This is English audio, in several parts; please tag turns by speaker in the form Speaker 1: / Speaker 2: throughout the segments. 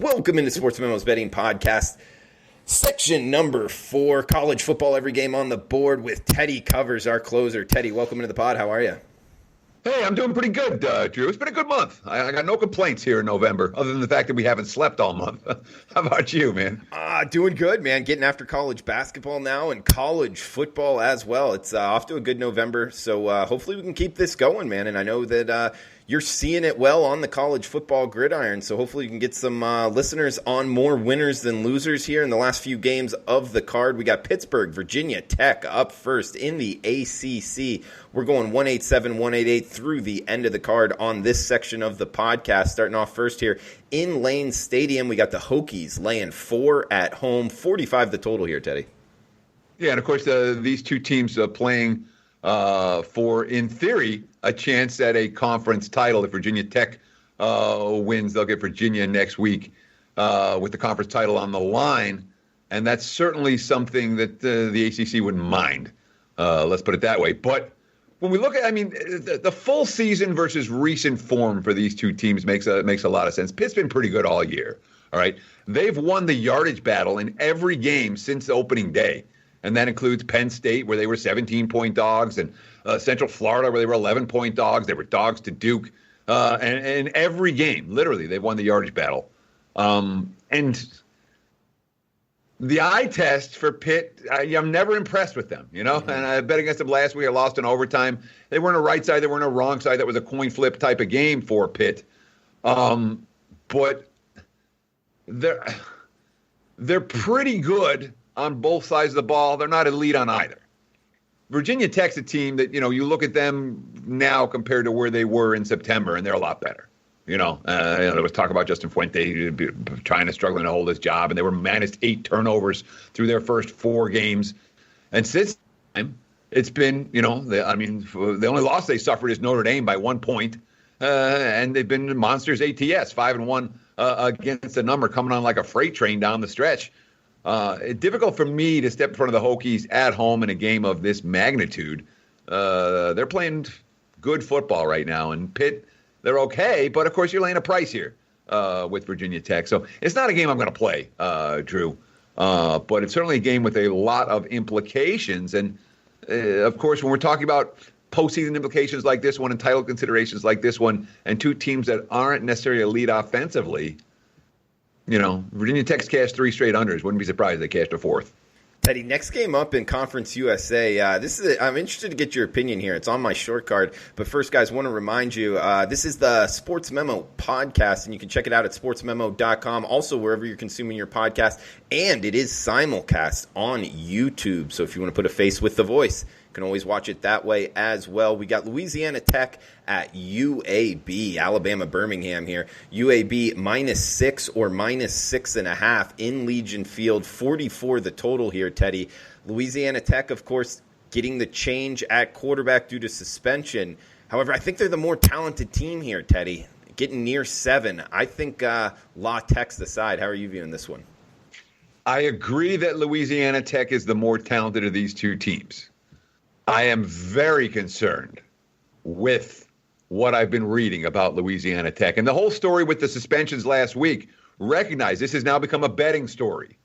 Speaker 1: Welcome into Sports Memo's Betting Podcast, section number 4, college football, every game on the board with Teddy Covers, our closer. Teddy, welcome into the pod. How are you?
Speaker 2: Hey, I'm doing pretty good, Drew. It's been a good month. I got no complaints here in November, other than the fact that we haven't slept all month. How about you, man?
Speaker 1: Doing good, man. Getting after college basketball now and college football as well. It's off to a good November, so hopefully we can keep this going, man. And I know that you're seeing it well on the college football gridiron, so hopefully you can get some listeners on more winners than losers here in the last few games of the card. We got Pittsburgh, Virginia Tech up first in the ACC. We're going 187, 188 through the end of the card on this section of the podcast. Starting off first here in Lane Stadium, we got the Hokies laying 4 at home, 45 the total here, Teddy.
Speaker 2: Yeah, and of course these two teams playing for, in theory, a chance at a conference title. If Virginia Tech wins, they'll get Virginia next week with the conference title on the line. And that's certainly something that the ACC wouldn't mind. Let's put it that way. But when we look at, the full season versus recent form for these two teams makes a lot of sense. Pitt's been pretty good all year. All right. They've won the yardage battle in every game since opening day. And that includes Penn State, where they were 17-point dogs, and Central Florida, where they were 11-point dogs. They were dogs to Duke. And every game, literally, they've won the yardage battle. And the eye test for Pitt, I'm never impressed with them, you know? And I bet against them last week. I lost in overtime. They weren't a right side. They weren't a wrong side. That was a coin flip type of game for Pitt. But they're pretty good on both sides of the ball. They're not elite on either. Virginia Tech's a team that, you look at them now compared to where they were in September, and they're a lot better. There was talk about Justin Fuente struggling to hold his job, and they were managed 8 turnovers through their first 4 games. And since then, it's been, the only loss they suffered is Notre Dame by 1 point, and they've been monsters ATS, 5-1 against the number, coming on like a freight train down the stretch. It's difficult for me to step in front of the Hokies at home in a game of this magnitude. They're playing good football right now, and Pitt, they're okay, but of course you're laying a price here with Virginia Tech. So it's not a game I'm going to play, Drew, but it's certainly a game with a lot of implications. And, of course, when we're talking about postseason implications like this one and title considerations like this one and two teams that aren't necessarily elite offensively, Virginia Tech's cashed 3 straight unders. Wouldn't be surprised if they cashed a 4th.
Speaker 1: Teddy, next game up in Conference USA. I'm interested to get your opinion here. It's on my short card. But first, guys, want to remind you, this is the Sports Memo podcast, and you can check it out at sportsmemo.com, also wherever you're consuming your podcast. And it is simulcast on YouTube. So if you want to put a face with the voice, you can always watch it that way as well. We got Louisiana Tech at UAB, Alabama Birmingham here. UAB -6 or -6.5 in Legion Field. 44 the total here, Teddy. Louisiana Tech, of course, getting the change at quarterback due to suspension. However, I think they're the more talented team here, Teddy. Getting near 7. I think La Tech's the side. How are you viewing this one?
Speaker 2: I agree that Louisiana Tech is the more talented of these two teams. I am very concerned with what I've been reading about Louisiana Tech. And the whole story with the suspensions last week, recognize this has now become a betting story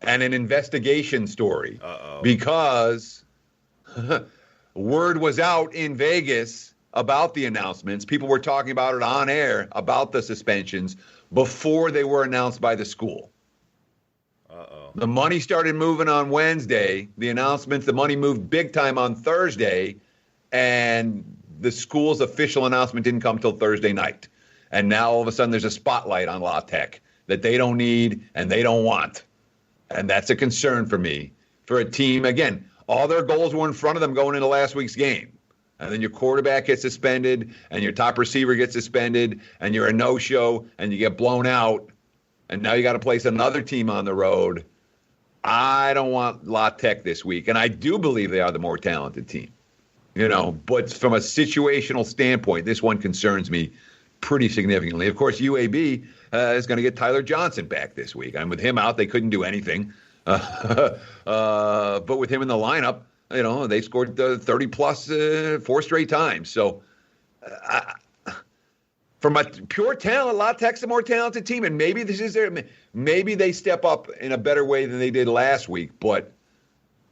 Speaker 2: and an investigation story. Because word was out in Vegas about the announcements. People were talking about it on air about the suspensions before they were announced by the school. The money started moving on Wednesday. The announcements, the money moved big time on Thursday, and the school's official announcement didn't come till Thursday night. And now all of a sudden there's a spotlight on La Tech that they don't need and they don't want. And that's a concern for me, for a team. Again, all their goals were in front of them going into last week's game. And then your quarterback gets suspended and your top receiver gets suspended and you're a no-show and you get blown out. And now you got to place another team on the road. I don't want La Tech this week. And I do believe they are the more talented team. But from a situational standpoint, this one concerns me pretty significantly. Of course, UAB is going to get Tyler Johnson back this week. And with him out, they couldn't do anything. But with him in the lineup, they scored 30-plus 4 straight times. So from a pure talent, La Tech's a more talented team, and maybe this is maybe they step up in a better way than they did last week, but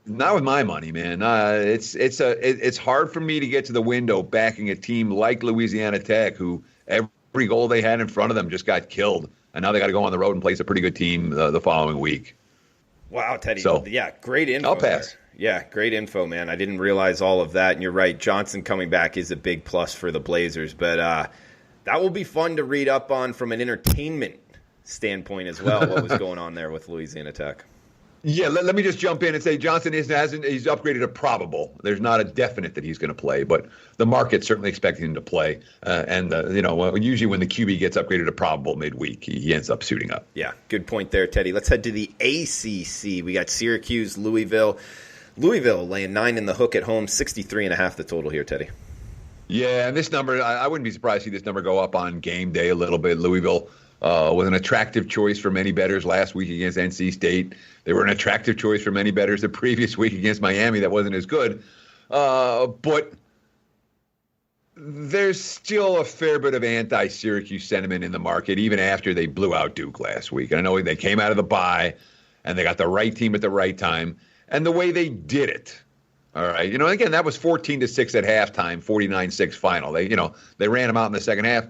Speaker 2: not with my money, man. It's hard for me to get to the window backing a team like Louisiana Tech, who every goal they had in front of them just got killed, and now they got to go on the road and place a pretty good team the following week.
Speaker 1: Wow, Teddy.
Speaker 2: So,
Speaker 1: yeah, great info.
Speaker 2: I'll pass.
Speaker 1: There. Yeah, great info, man. I didn't realize all of that, and you're right. Johnson coming back is a big plus for the Blazers, but that will be fun to read up on from an entertainment standpoint as well, what was going on there with Louisiana Tech.
Speaker 2: Yeah, let me just jump in and say Johnson he's upgraded to probable. There's not a definite that he's going to play, but the market's certainly expecting him to play. Usually when the QB gets upgraded to probable midweek, he ends up suiting up.
Speaker 1: Yeah, good point there, Teddy. Let's head to the ACC. We got Syracuse, Louisville. Louisville laying 9 in the hook at home, 63.5 the total here, Teddy.
Speaker 2: Yeah, and this number, I wouldn't be surprised to see this number go up on game day a little bit. Louisville was an attractive choice for many bettors last week against NC State. They were an attractive choice for many bettors the previous week against Miami. That wasn't as good. But there's still a fair bit of anti-Syracuse sentiment in the market, even after they blew out Duke last week. And I know they came out of the bye, and they got the right team at the right time. And the way they did it, all right, again, that was 14-6 at halftime, 49-6 final. They ran them out in the second half.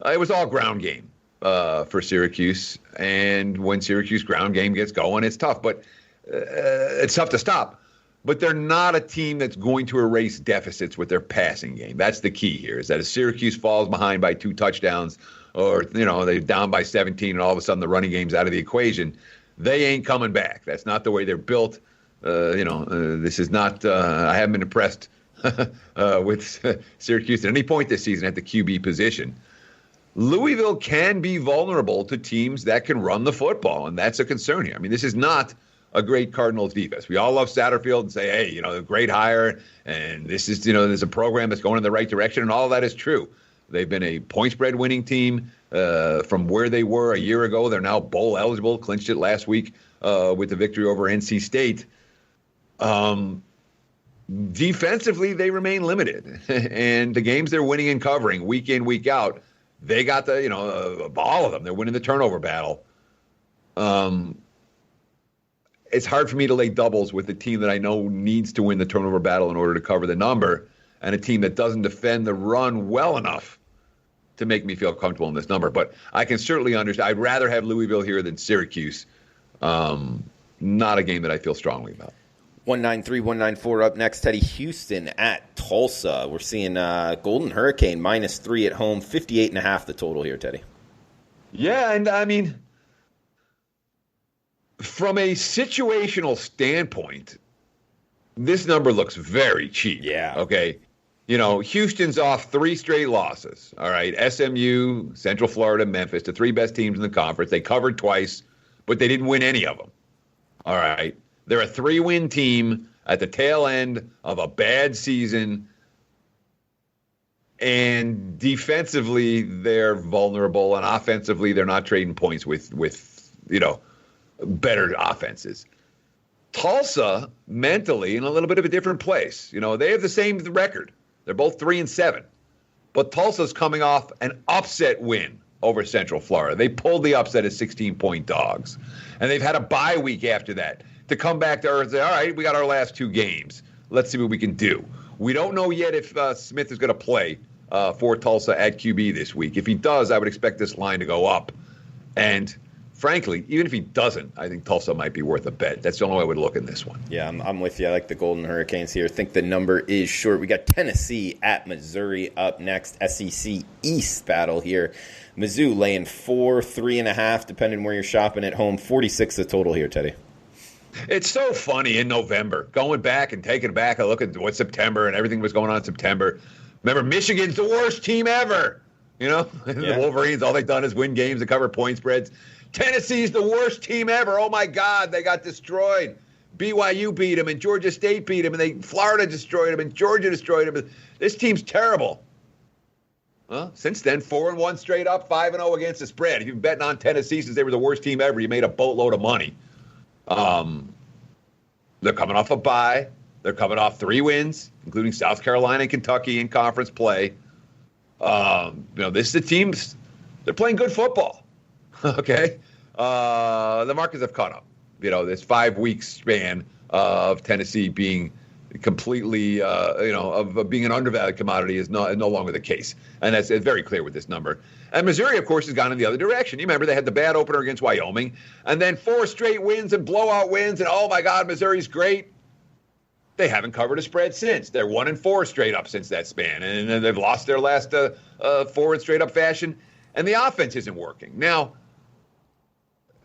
Speaker 2: It was all ground game for Syracuse. And when Syracuse ground game gets going, it's tough. But it's tough to stop. But they're not a team that's going to erase deficits with their passing game. That's the key here, is that if Syracuse falls behind by 2 touchdowns or, they're down by 17 and all of a sudden the running game's out of the equation, they ain't coming back. That's not the way they're built. This is not I haven't been impressed with Syracuse at any point this season at the QB position. Louisville can be vulnerable to teams that can run the football, and that's a concern here. I mean, this is not a great Cardinals defense. We all love Satterfield and say, hey, a great hire, and this is, there's a program that's going in the right direction, and all of that is true. They've been a point spread winning team from where they were a year ago. They're now bowl eligible, clinched it last week with the victory over NC State. Defensively, they remain limited, and the games they're winning and covering week in, week out, they got all of them. They're winning the turnover battle. It's hard for me to lay doubles with a team that I know needs to win the turnover battle in order to cover the number, and a team that doesn't defend the run well enough to make me feel comfortable in this number. But I can certainly understand. I'd rather have Louisville here than Syracuse. Not a game that I feel strongly about.
Speaker 1: 193, 194 up next. Teddy, Houston at Tulsa. We're seeing Golden Hurricane -3 at home, 58.5 the total here, Teddy.
Speaker 2: Yeah, and I mean, from a situational standpoint, this number looks very cheap.
Speaker 1: Yeah.
Speaker 2: Okay. Houston's off 3 straight losses. All right. SMU, Central Florida, Memphis, the 3 best teams in the conference. They covered twice, but they didn't win any of them. All right. They're a 3-win team at the tail end of a bad season. And defensively, they're vulnerable. And offensively, they're not trading points with better offenses. Tulsa, mentally, in a little bit of a different place. They have the same record. They're both 3-7. But Tulsa's coming off an upset win over Central Florida. They pulled the upset as 16-point dogs. And they've had a bye week after that to come back to earth and say, all right, we got our last 2 games. Let's see what we can do. We don't know yet if Smith is going to play for Tulsa at QB this week. If he does, I would expect this line to go up. And frankly, even if he doesn't, I think Tulsa might be worth a bet. That's the only way I would look in this one.
Speaker 1: Yeah, I'm with you. I like the Golden Hurricanes here. I think the number is short. We got Tennessee at Missouri up next. SEC East battle here. Mizzou laying 4, 3.5, depending where you're shopping at home. 46 the total here, Teddy.
Speaker 2: It's so funny in November, going back and taking back a look at what September and everything was going on in September. Remember, Michigan's the worst team ever. The Wolverines, all they've done is win games and cover point spreads. Tennessee's the worst team ever. Oh, my God, they got destroyed. BYU beat them, and Georgia State beat them, and Florida destroyed them, and Georgia destroyed them. This team's terrible. Well, since then, 4-1 straight up, 5-0 against the spread. If you've been betting on Tennessee since they were the worst team ever, you made a boatload of money. They're coming off a bye. They're coming off 3 wins, including South Carolina and Kentucky in conference play. This is a team, they're playing good football. Okay. The markets have caught up. This 5-week span of Tennessee being completely, of being an undervalued commodity is no longer the case. And it's very clear with this number. And Missouri, of course, has gone in the other direction. You remember they had the bad opener against Wyoming, and then 4 straight wins and blowout wins, and oh my God, Missouri's great. They haven't covered a spread since. They're 1-4 straight up since that span, and then they've lost their last 4 in straight up fashion, and the offense isn't working. Now,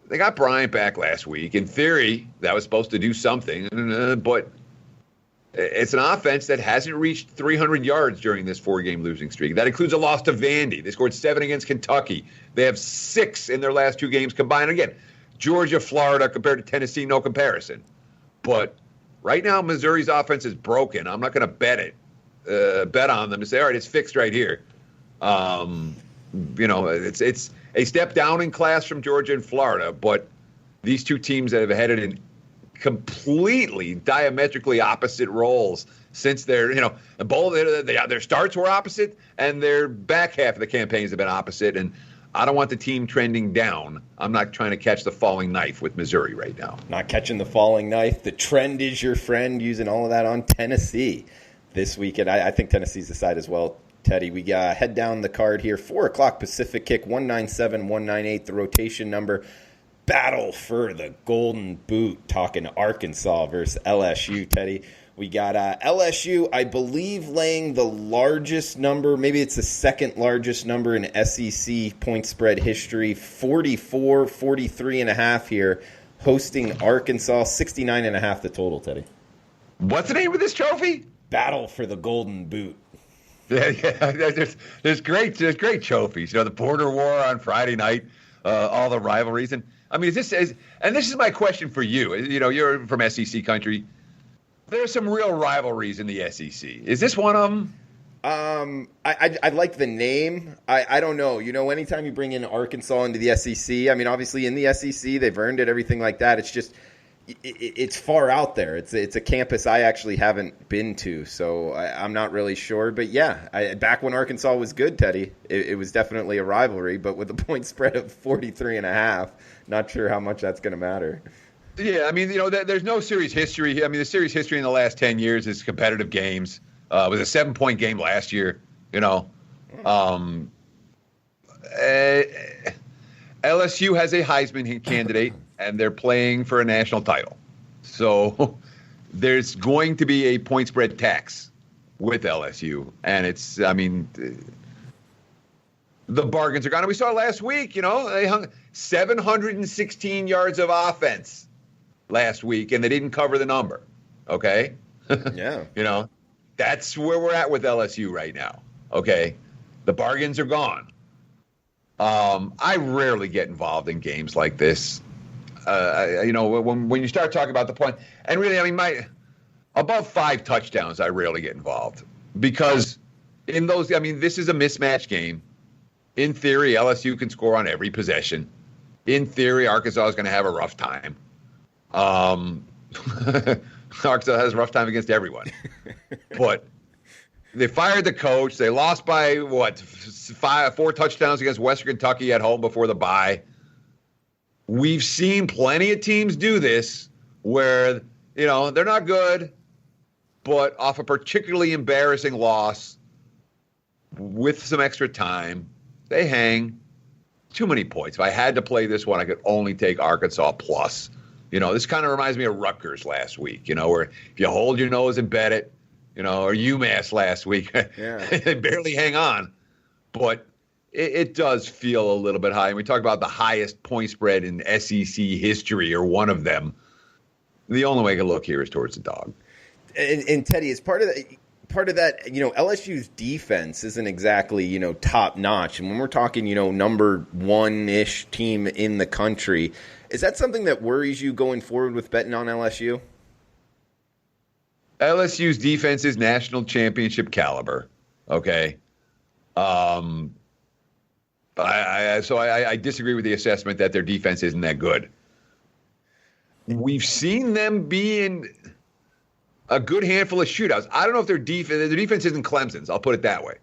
Speaker 2: they got Bryant back last week. In theory, that was supposed to do something, but it's an offense that hasn't reached 300 yards during this 4-game losing streak. That includes a loss to Vandy. They scored 7 against Kentucky. They have 6 in their last 2 games combined. Again, Georgia, Florida compared to Tennessee, no comparison. But right now, Missouri's offense is broken. I'm not going to bet on them to say, all right, it's fixed right here. It's a step down in class from Georgia and Florida, but these two teams that have headed in completely diametrically opposite roles since their starts were opposite and their back half of the campaigns have been opposite. And I don't want the team trending down. I'm not trying to catch the falling knife with Missouri right now.
Speaker 1: Not catching the falling knife. The trend is your friend, using all of that on Tennessee this weekend. I think Tennessee's the side as well, Teddy. We head down the card here. 4 o'clock Pacific kick, 197, 198, the rotation number. Battle for the Golden Boot, talking Arkansas versus LSU, Teddy. We got LSU, I believe, laying the largest number. Maybe it's the second largest number in SEC point spread history. 43.5 here, hosting Arkansas. 69.5 the total, Teddy.
Speaker 2: What's the name of this trophy?
Speaker 1: Battle for the Golden Boot.
Speaker 2: Yeah. There's great trophies. The border war on Friday night, all the rivalries, and I mean, this is my question for you. You're from SEC country. There's some real rivalries in the SEC. Is this one of them?
Speaker 1: I like the name. I don't know. Anytime you bring in Arkansas into the SEC, I mean, obviously in the SEC, they've earned it, everything like that. It's just, it's far out there. It's a campus I actually haven't been to, so I'm not really sure. But yeah, back when Arkansas was good, Teddy, it was definitely a rivalry. But with a point spread of 43.5, not sure how much that's going to matter.
Speaker 2: Yeah, I mean, there's no series history. I mean, the series history in the last 10 years is competitive games. It was a 7-point game last year. LSU has a Heisman candidate, and they're playing for a national title. So there's going to be a point spread tax with LSU, and the bargains are gone. And we saw last week, they hung 716 yards of offense last week, and they didn't cover the number. Okay?
Speaker 1: Yeah.
Speaker 2: That's where we're at with LSU right now. Okay? The bargains are gone. I rarely get involved in games like this. When you start talking about the point, and really, I mean, above 5 touchdowns, I rarely get involved because in those, this is a mismatch game. In theory, LSU can score on every possession. In theory, Arkansas is going to have a rough time. Arkansas has a rough time against everyone. But they fired the coach. They lost by, 4 touchdowns against Western Kentucky at home before the bye. We've seen plenty of teams do this where, they're not good, but off a particularly embarrassing loss with some extra time, they hang. Too many points. If I had to play this one, I could only take Arkansas plus. This kind of reminds me of Rutgers last week, where if you hold your nose and bet it, or UMass last week, they barely hang on. But it does feel a little bit high. And we talk about the highest point spread in SEC history, or one of them. The only way I can look here is towards the dog.
Speaker 1: And Teddy, as part of that, LSU's defense isn't exactly, top notch. And when we're talking, number 1-ish team in the country, is that something that worries you going forward with betting on LSU?
Speaker 2: LSU's defense is national championship caliber. Okay. I disagree with the assessment that their defense isn't that good. We've seen them be in a good handful of shootouts. I don't know if their defense isn't Clemson's. I'll put it that way.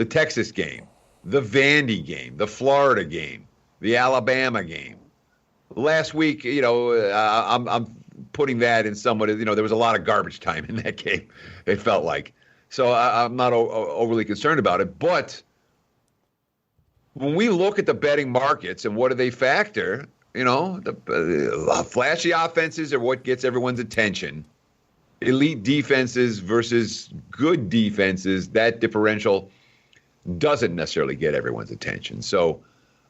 Speaker 2: the Texas game, the Vandy game, the Florida game, the Alabama game. Last week, I'm putting that in somewhat, there was a lot of garbage time in that game, it felt like. So I'm not overly concerned about it. But when we look at the betting markets and what do they factor, the flashy offenses are what gets everyone's attention. Elite defenses versus good defenses, that differential doesn't necessarily get everyone's attention. So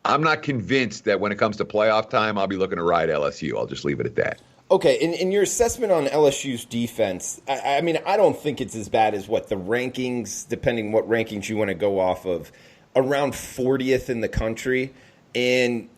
Speaker 2: I'm not convinced that when it comes to playoff time, I'll be looking to ride LSU. I'll just leave it at that.
Speaker 1: Okay, in your assessment on LSU's defense, I mean, I don't think it's as bad as the rankings, depending what rankings you want to go off of, around 40th in the country. And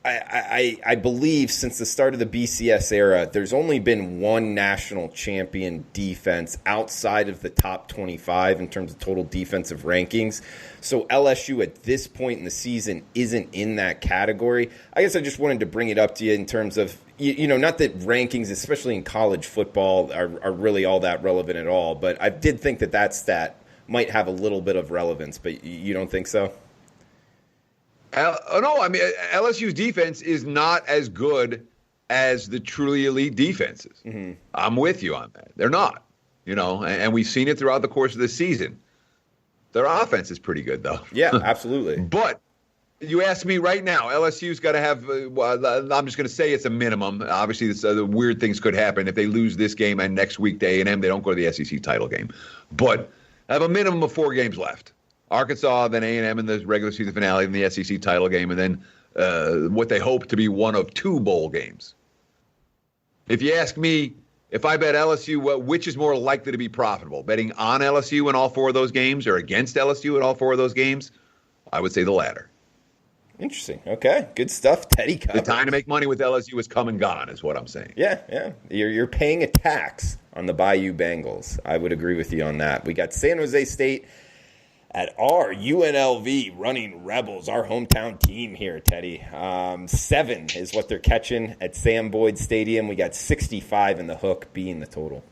Speaker 1: I believe since the start of the BCS era, there's only been one national champion defense outside of the top 25 in terms of total defensive rankings. So LSU at this point in the season isn't in that category. I guess I just wanted to bring it up to you in terms of, not that rankings, especially in college football, are really all that relevant at all. But I did think that stat might have a little bit of relevance, but you don't think so?
Speaker 2: No, I mean, LSU's defense is not as good as the truly elite defenses. Mm-hmm. I'm with you on that. They're not, and we've seen it throughout the course of the season. Their offense is pretty good, though.
Speaker 1: Yeah, absolutely.
Speaker 2: But you ask me right now, LSU's got to have, I'm just going to say it's a minimum. Obviously, the weird things could happen. If they lose this game and next week to A&M, they don't go to the SEC title game. But I have a minimum of 4 games left. Arkansas, then A&M in the regular season finale, and the SEC title game, and then what they hope to be one of 2 bowl games. If you ask me, if I bet LSU, which is more likely to be profitable, betting on LSU in all 4 of those games or against LSU in all 4 of those games, I would say the latter.
Speaker 1: Interesting. Okay, good stuff, Teddy.
Speaker 2: The time to make money with LSU is come and gone, is what I'm saying.
Speaker 1: Yeah. You're paying a tax on the Bayou Bengals. I would agree with you on that. We got San Jose State at our UNLV running Rebels, our hometown team here, Teddy. 7 is what they're catching at Sam Boyd Stadium. We got 65 in the hook being the total.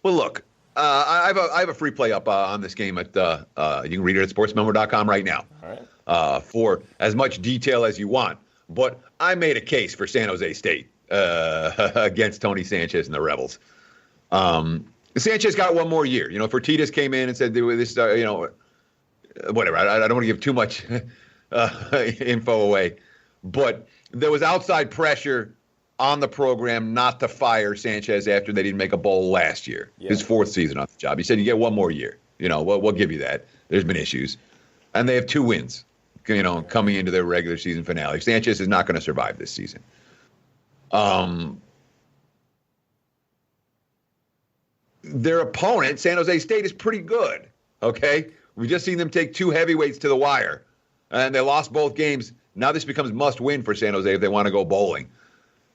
Speaker 2: Well, look, I have a free play up on this game at you can read it at sportsmemo.com right now.
Speaker 1: All right.
Speaker 2: For as much detail as you want. But I made a case for San Jose State against Tony Sanchez and the Rebels. Sanchez got one more year. Fertitas came in and said this, whatever. I don't want to give too much info away, but there was outside pressure on the program not to fire Sanchez after they didn't make a bowl last year, his 4th season on the job. He said, you get one more year. We'll give you that. There's been issues. And they have 2 wins, coming into their regular season finale. Sanchez is not going to survive this season. Their opponent, San Jose State, is pretty good, okay? We've just seen them take 2 heavyweights to the wire, and they lost both games. Now this becomes must-win for San Jose if they want to go bowling.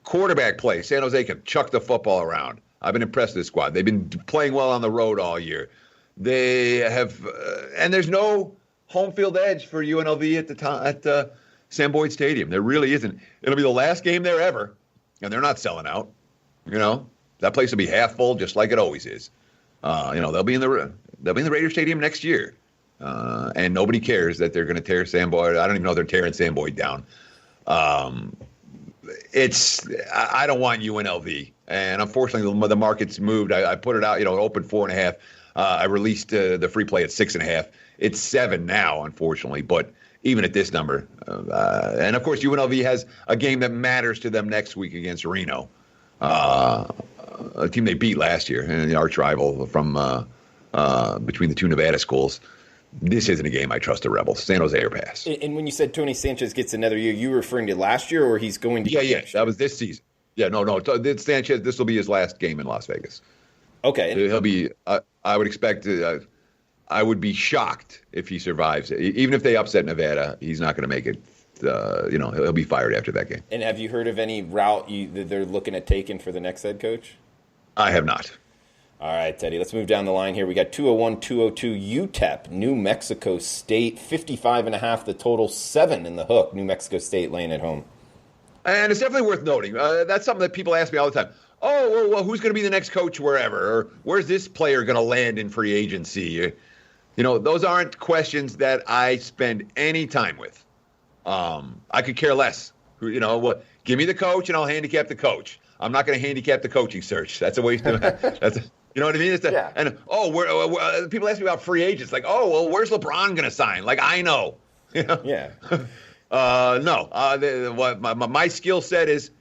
Speaker 2: Quarterback play, San Jose can chuck the football around. I've been impressed with this squad. They've been playing well on the road all year. They have, and there's no home field edge for UNLV at Sam Boyd Stadium. There really isn't. It'll be the last game there ever, and they're not selling out, That place will be half full, just like it always is. They'll be in the Raider Stadium next year, and nobody cares that they're going to tear Sam Boyd. I don't even know they're tearing Sam Boyd down. I don't want UNLV, and unfortunately the market's moved. I put it out, open 4.5. I released the free play at 6.5. It's 7 now, unfortunately, but even at this number, and of course UNLV has a game that matters to them next week against Reno. A team they beat last year, and the arch rival from between the 2 Nevada schools. This isn't a game I trust the Rebels. San Jose or pass.
Speaker 1: And when you said Tony Sanchez gets another year, you were referring to last year, or he's going to?
Speaker 2: Yeah. That was this season. Yeah, no. Sanchez. This will be his last game in Las Vegas.
Speaker 1: Okay.
Speaker 2: He'll be. I would expect. I would be shocked if he survives. Even if they upset Nevada, he's not going to make it. He'll be fired after that game.
Speaker 1: And have you heard of any route that they're looking at taking for the next head coach?
Speaker 2: I have not.
Speaker 1: All right, Teddy, let's move down the line here. We got 201, 202, UTEP, New Mexico State, 55.5 the total, 7 in the hook, New Mexico State laying at home.
Speaker 2: And it's definitely worth noting. That's something that people ask me all the time. Oh, well, who's going to be the next coach wherever? Or where's this player going to land in free agency? Those aren't questions that I spend any time with. I could care less. Give me the coach and I'll handicap the coach. I'm not going to handicap the coaching search. That's a waste of you know what I mean?
Speaker 1: Yeah.
Speaker 2: And people ask me about free agents. Like, where's LeBron going to sign? Like, I know.
Speaker 1: Yeah.
Speaker 2: No. My skill set is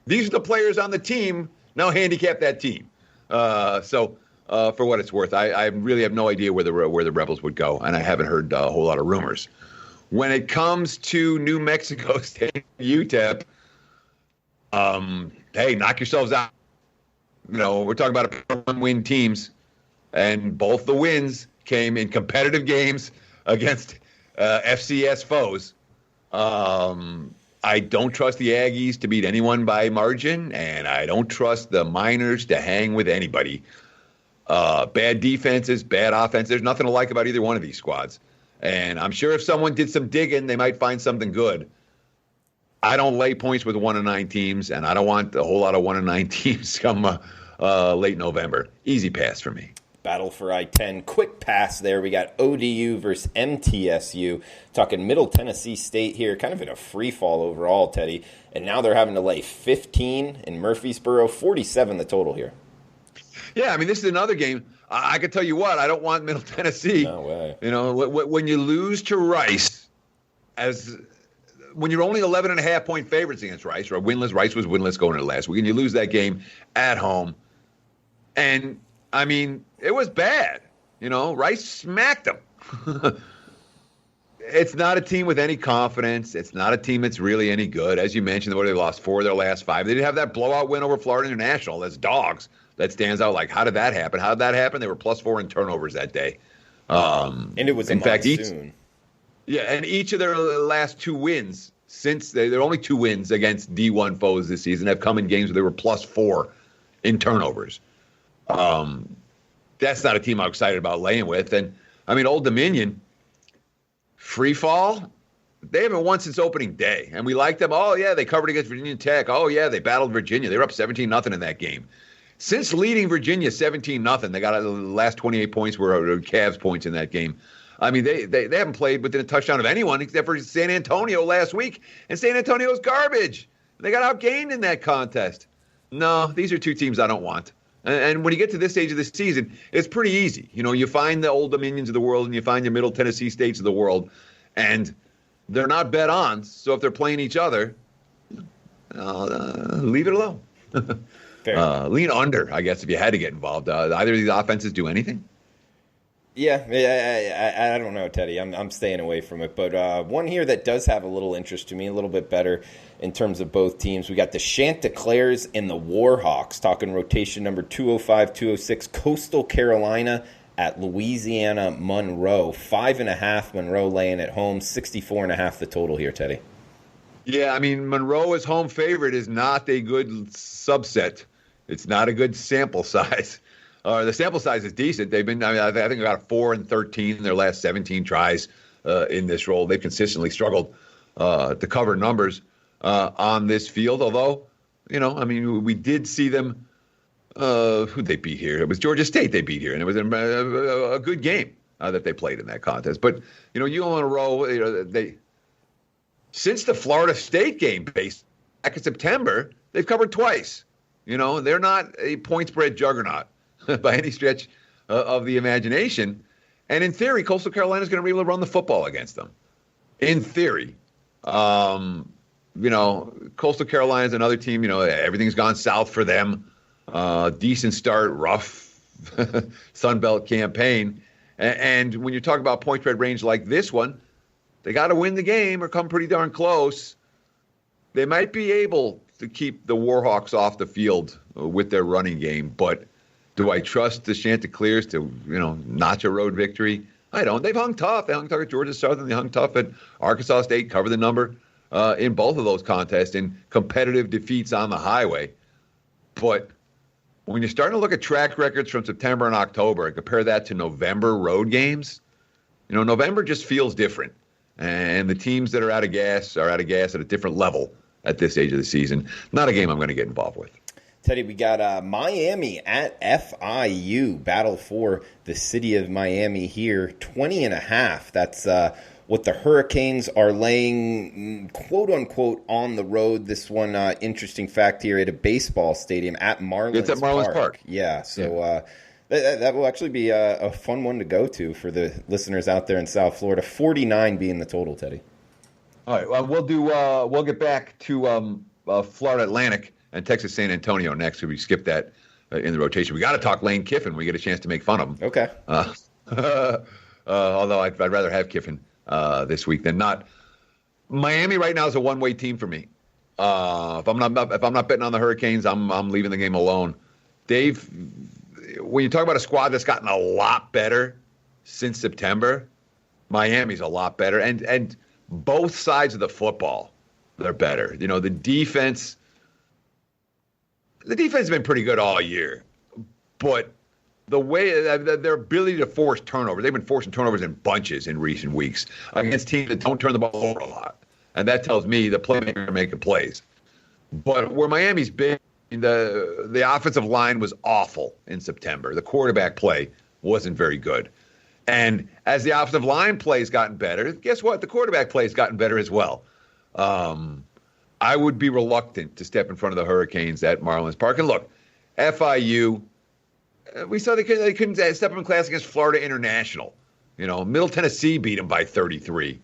Speaker 2: these are the players on the team. Now handicap that team. So for what it's worth, I really have no idea where the Rebels would go, and I haven't heard a whole lot of rumors. When it comes to New Mexico State UTEP, hey, knock yourselves out. We're talking about one-win teams, and both the wins came in competitive games against FCS foes. I don't trust the Aggies to beat anyone by margin, and I don't trust the Miners to hang with anybody. Bad defenses, bad offense. There's nothing to like about either one of these squads. And I'm sure if someone did some digging, they might find something good. I don't lay points with 1-9 teams, and I don't want a whole lot of 1-9 teams come late November. Easy pass for me.
Speaker 1: Battle for I-10. Quick pass there. We got ODU versus MTSU. Talking Middle Tennessee State here. Kind of in a free fall overall, Teddy. And now they're having to lay 15 in Murfreesboro. 47 the total here.
Speaker 2: Yeah, I mean, this is another game. I can tell you what, I don't want Middle Tennessee.
Speaker 1: No way.
Speaker 2: When you lose to Rice, when you're only 11.5-point favorites against Rice, or winless, Rice was winless going into last week, and you lose that game at home. And, I mean, it was bad. Rice smacked them. It's not a team with any confidence. It's not a team that's really any good. As you mentioned, they lost 4 of their last 5. They didn't have that blowout win over Florida International. That's dogs. That stands out. Like, how did that happen? How did that happen? They were +4 in turnovers that day.
Speaker 1: And it was in fact monsoon.
Speaker 2: And each of their last 2 wins, since there are only 2 wins against D1 foes this season, have come in games where they were +4 in turnovers. That's not a team I'm excited about laying with. And, I mean, Old Dominion, free fall, they haven't won since opening day. And we like them. Oh, yeah, they covered against Virginia Tech. Oh, yeah, they battled Virginia. They were up 17-0 in that game. Since leading Virginia 17-0, they got the last 28 points were Cavs points in that game. I mean, they haven't played within a touchdown of anyone except for San Antonio last week. And San Antonio's garbage. They got outgained in that contest. No, these are 2 teams I don't want. And when you get to this stage of the season, it's pretty easy. You find the Old Dominions of the world and you find your Middle Tennessee States of the world, and they're not bet-ons. So if they're playing each other, leave it alone. Lean under, I guess, if you had to get involved. Either of these offenses do anything?
Speaker 1: Yeah, I don't know, Teddy. I'm staying away from it. But one here that does have a little interest to me, a little bit better in terms of both teams. We got the Chanticleers and the Warhawks, talking rotation number 205, 206, Coastal Carolina at Louisiana Monroe. 5.5 Monroe laying at home, 64.5 the total here, Teddy.
Speaker 2: Yeah, I mean, Monroe as home favorite is not a good subset. It's not a good sample size. The sample size is decent. They've been, I think, about 4-13 in their last 17 tries in this role. They've consistently struggled to cover numbers on this field. Although, we did see them. Who'd they beat here? It was Georgia State they beat here, and it was a good game that they played in that contest. But you go in a row. Since the Florida State game back in September, they've covered twice. They're not a point spread juggernaut by any stretch of the imagination. And in theory, Coastal Carolina is going to be able to run the football against them. In theory. Coastal Carolina is another team, everything's gone south for them. Decent start, rough Sun Belt campaign. And when you talk about point spread range like this one, they got to win the game or come pretty darn close. They might be able to keep the Warhawks off the field with their running game, but do I trust the Chanticleers to, notch a road victory? I don't. They've hung tough. They hung tough at Georgia Southern. They hung tough at Arkansas State, covered the number in both of those contests in competitive defeats on the highway. But when you're starting to look at track records from September and October and compare that to November road games, November just feels different. And the teams that are out of gas at a different level at this stage of the season. Not a game I'm going to get involved with.
Speaker 1: Teddy, we got Miami at FIU, battle for the city of Miami here, 20.5. That's what the Hurricanes are laying, quote unquote, on the road. This one interesting fact here at a baseball stadium at Marlins Park.
Speaker 2: It's at Marlins Park.
Speaker 1: Yeah, so that will actually be a fun one to go to for the listeners out there in South Florida. 49 being the total, Teddy.
Speaker 2: All right, well, we'll get back to Florida Atlantic and Texas San Antonio next. So we skip that in the rotation. We got to talk Lane Kiffin when we get a chance to make fun of him.
Speaker 1: Okay.
Speaker 2: Although I'd rather have Kiffin this week than not. Miami right now is a one-way team for me. If I'm not betting on the Hurricanes, I'm leaving the game alone. Dave, when you talk about a squad that's gotten a lot better since September, Miami's a lot better, and both sides of the football, they're better. You know, the defense has been pretty good all year, but the way their ability to force turnovers, they've been forcing turnovers in bunches in recent weeks against teams that don't turn the ball over a lot. And that tells me the playmakers are making plays. But where Miami's been, the offensive line was awful in September. The quarterback play wasn't very good. And as the offensive line play has gotten better, guess what? The quarterback play has gotten better as well. I would be reluctant to step in front of the Hurricanes at Marlins Park. And look, FIU, we saw they couldn't step up in class against Florida International. You know, Middle Tennessee beat them by 33.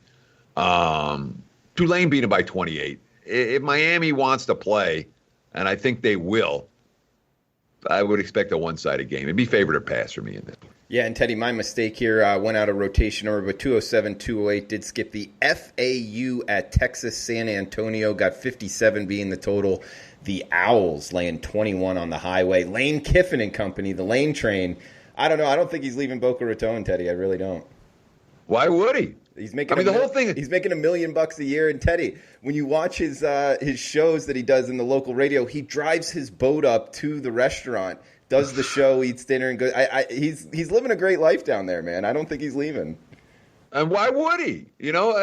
Speaker 2: Tulane beat them by 28. If Miami wants to play, and I think they will, I would expect a one-sided game. It'd be favorite or pass for me in this one.
Speaker 1: Yeah, and Teddy, my mistake here. Went out of rotation over, but 207, 208 did skip the FAU at Texas San Antonio. Got 57 being the total. The Owls laying 21 on the highway. Lane Kiffin and company, the Lane train. I don't know. I don't think he's leaving Boca Raton, Teddy. I really don't.
Speaker 2: Why would he?
Speaker 1: He's making.
Speaker 2: the whole thing.
Speaker 1: He's making $1 million a year. And Teddy, when you watch his shows that he does in the local radio, he drives his boat up to the restaurant, does the show, eats dinner, and goes. He's living a great life down there, man. I don't think he's leaving.
Speaker 2: And why would he? You know,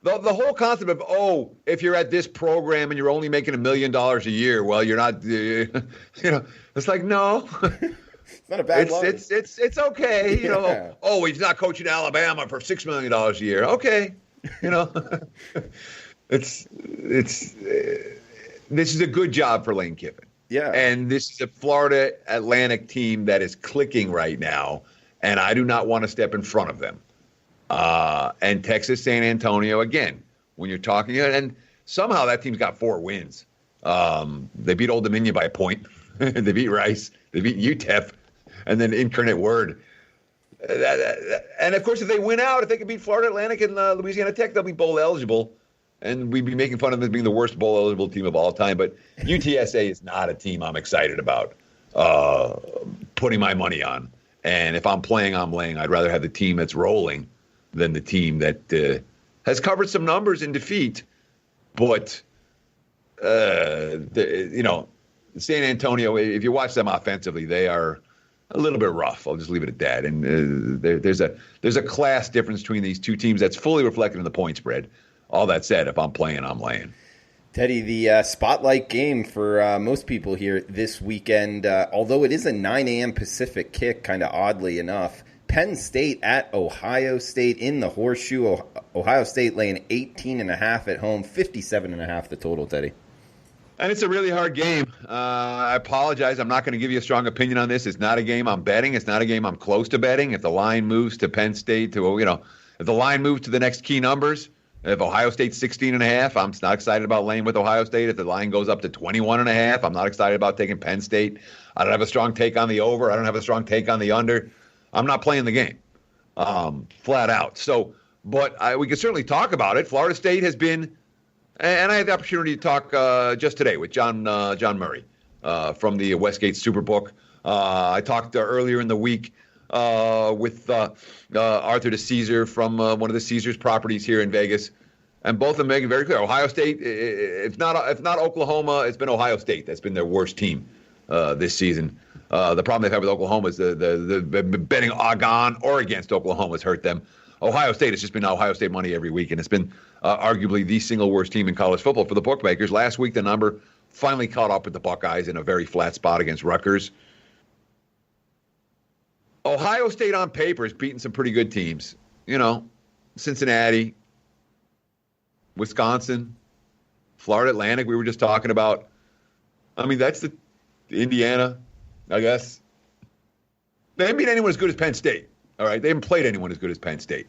Speaker 2: the whole concept of, if you're at this program and you're only making $1 million a year, well, you're not. You know, it's like no.
Speaker 1: It's not a bad line.
Speaker 2: It's okay. You know, he's not coaching Alabama for $6 million a year. Okay, you know, this is a good job for Lane Kiffin.
Speaker 1: Yeah,
Speaker 2: and this is a Florida Atlantic team that is clicking right now, and I do not want to step in front of them. And Texas San Antonio again. When you're talking, and somehow that team's got 4 wins. They beat Old Dominion by a point. They beat Rice. They beat UTEP. And then Incarnate Word. And, of course, if they win out, if they can beat Florida Atlantic and Louisiana Tech, they'll be bowl eligible. And we'd be making fun of them as being the worst bowl eligible team of all time. But UTSA is not a team I'm excited about putting my money on. And if I'm playing, I'm laying. I'd rather have the team that's rolling than the team that has covered some numbers in defeat. But, San Antonio, if you watch them offensively, they are a little bit rough. I'll just leave it at that. And there's a class difference between these two teams that's fully reflected in the point spread. All that said, if I'm playing, I'm laying.
Speaker 1: Teddy, the spotlight game for most people here this weekend, although it is a 9 a.m. Pacific kick, kind of oddly enough, Penn State at Ohio State in the Horseshoe. Ohio State laying 18.5 at home, 57.5 the total, Teddy.
Speaker 2: And it's a really hard game. I apologize. I'm not going to give you a strong opinion on this. It's not a game I'm betting. It's not a game I'm close to betting. If the line moves to Penn State, if the line moves to the next key numbers, if Ohio State's 16.5, I'm not excited about laying with Ohio State. If the line goes up to 21.5, I'm not excited about taking Penn State. I don't have a strong take on the over. I don't have a strong take on the under. I'm not playing the game, flat out. So, but we can certainly talk about it. Florida State has been. And I had the opportunity to talk just today with John Murray from the Westgate Superbook. I talked earlier in the week with Arthur DeCesar from one of the Caesars properties here in Vegas, and both of them make it very clear. Ohio State, if not Oklahoma, it's been Ohio State that's been their worst team this season. The problem they've had with Oklahoma is the betting on or against Oklahoma has hurt them. Ohio State has just been Ohio State money every week, and it's been arguably the single worst team in college football for the bookmakers. Last week, the number finally caught up with the Buckeyes in a very flat spot against Rutgers. Ohio State on paper is beating some pretty good teams. Cincinnati, Wisconsin, Florida Atlantic we were just talking about. I mean, that's the Indiana, I guess. They haven't beat anyone as good as Penn State. All right, they haven't played anyone as good as Penn State.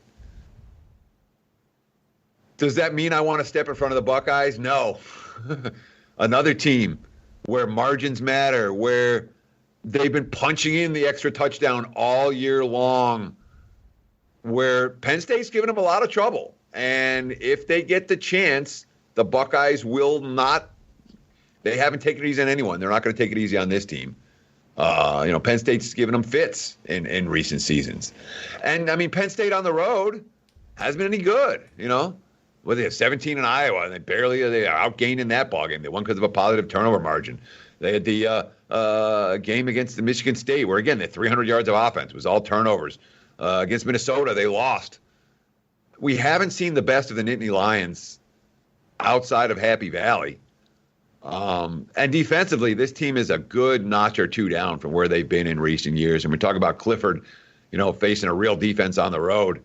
Speaker 2: Does that mean I want to step in front of the Buckeyes? No. Another team where margins matter, where they've been punching in the extra touchdown all year long, where Penn State's given them a lot of trouble. And if they get the chance, the Buckeyes will not. They haven't taken it easy on anyone. They're not going to take it easy on this team. Penn State's given them fits in recent seasons. And, I mean, Penn State on the road hasn't been any good, Well, they have 17 in Iowa, and they outgained in that ballgame. They won because of a positive turnover margin. They had the game against the Michigan State, where, again, they had 300 yards of offense. It was all turnovers. Against Minnesota, they lost. We haven't seen the best of the Nittany Lions outside of Happy Valley. And defensively, this team is a good notch or two down from where they've been in recent years. And we talk about Clifford, facing a real defense on the road.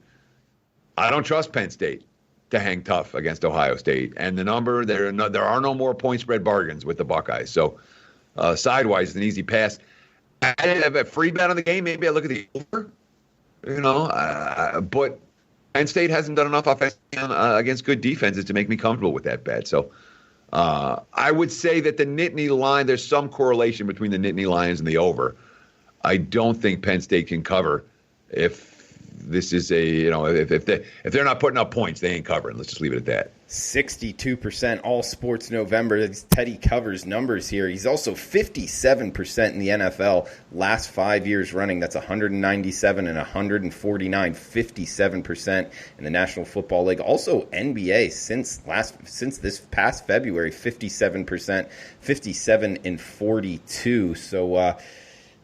Speaker 2: I don't trust Penn State to hang tough against Ohio State. And there are no more point spread bargains with the Buckeyes. So sidewise is an easy pass. I have a free bet on the game. Maybe I look at the over, but Penn State hasn't done enough offense against good defenses to make me comfortable with that bet. So I would say that the Nittany line, there's some correlation between the Nittany Lions and the over. I don't think Penn State can cover if this is if they're not putting up points, they ain't covering. Let's just leave it at that.
Speaker 1: 62% all sports November. That's Teddy covers numbers here. He's also 57% in the NFL last 5 years running. That's 197 and 149, 57% in the National Football League. Also NBA since this past February, 57%, 57 and 42. So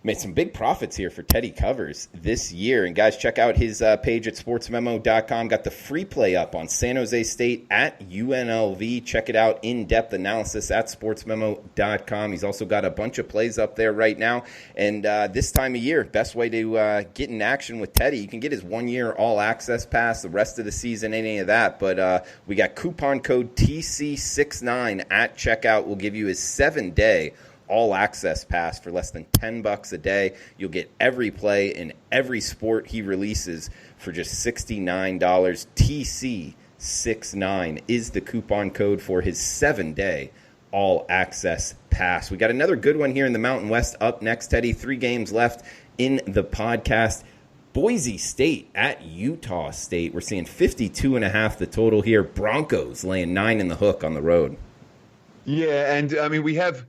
Speaker 1: made some big profits here for Teddy Covers this year. And guys, check out his page at sportsmemo.com. Got the free play up on San Jose State at UNLV. Check it out. In-depth analysis at sportsmemo.com. He's also got a bunch of plays up there right now. And this time of year, best way to get in action with Teddy, you can get his 1-year all-access pass, the rest of the season, any of that. But we got coupon code TC69 at checkout. We'll give you his 7-day all-access pass for less than $10 a day. You'll get every play in every sport he releases for just $69. TC69 is the coupon code for his 7-day all-access pass. We got another good one here in the Mountain West up next, Teddy. 3 games left in the podcast. Boise State at Utah State. We're seeing 52.5 the total here. Broncos laying 9 in the hook on the road.
Speaker 2: Yeah, and, I mean, we have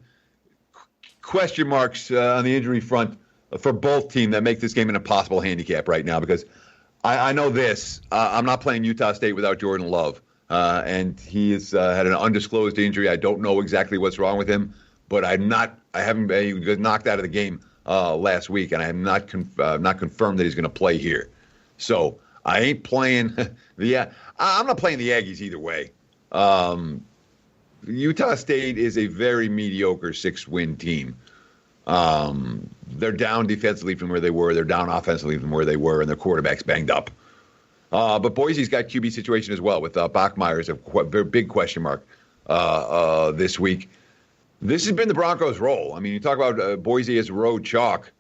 Speaker 2: question marks on the injury front for both teams that make this game an impossible handicap right now, because I know this. I'm not playing Utah State without Jordan Love, and he has had an undisclosed injury. I don't know exactly what's wrong with him, but he was knocked out of the game last week, and I am not confirmed that he's going to play here. So I ain't playing I'm not playing the Aggies either way. Utah State is a very mediocre 6-win team. They're down defensively from where they were. They're down offensively from where they were, and their quarterback's banged up. But Boise's got QB situation as well, with Bachmeier as a very big question mark this week. This has been the Broncos' role. I mean, you talk about Boise as road chalk.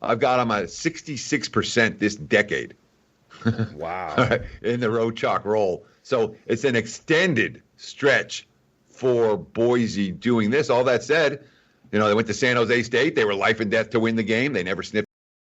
Speaker 2: I've got them at 66% this decade.
Speaker 1: Wow.
Speaker 2: In the road chalk role. So it's an extended stretch for Boise doing this. All that said, they went to San Jose State. They were life and death to win the game. They never sniffed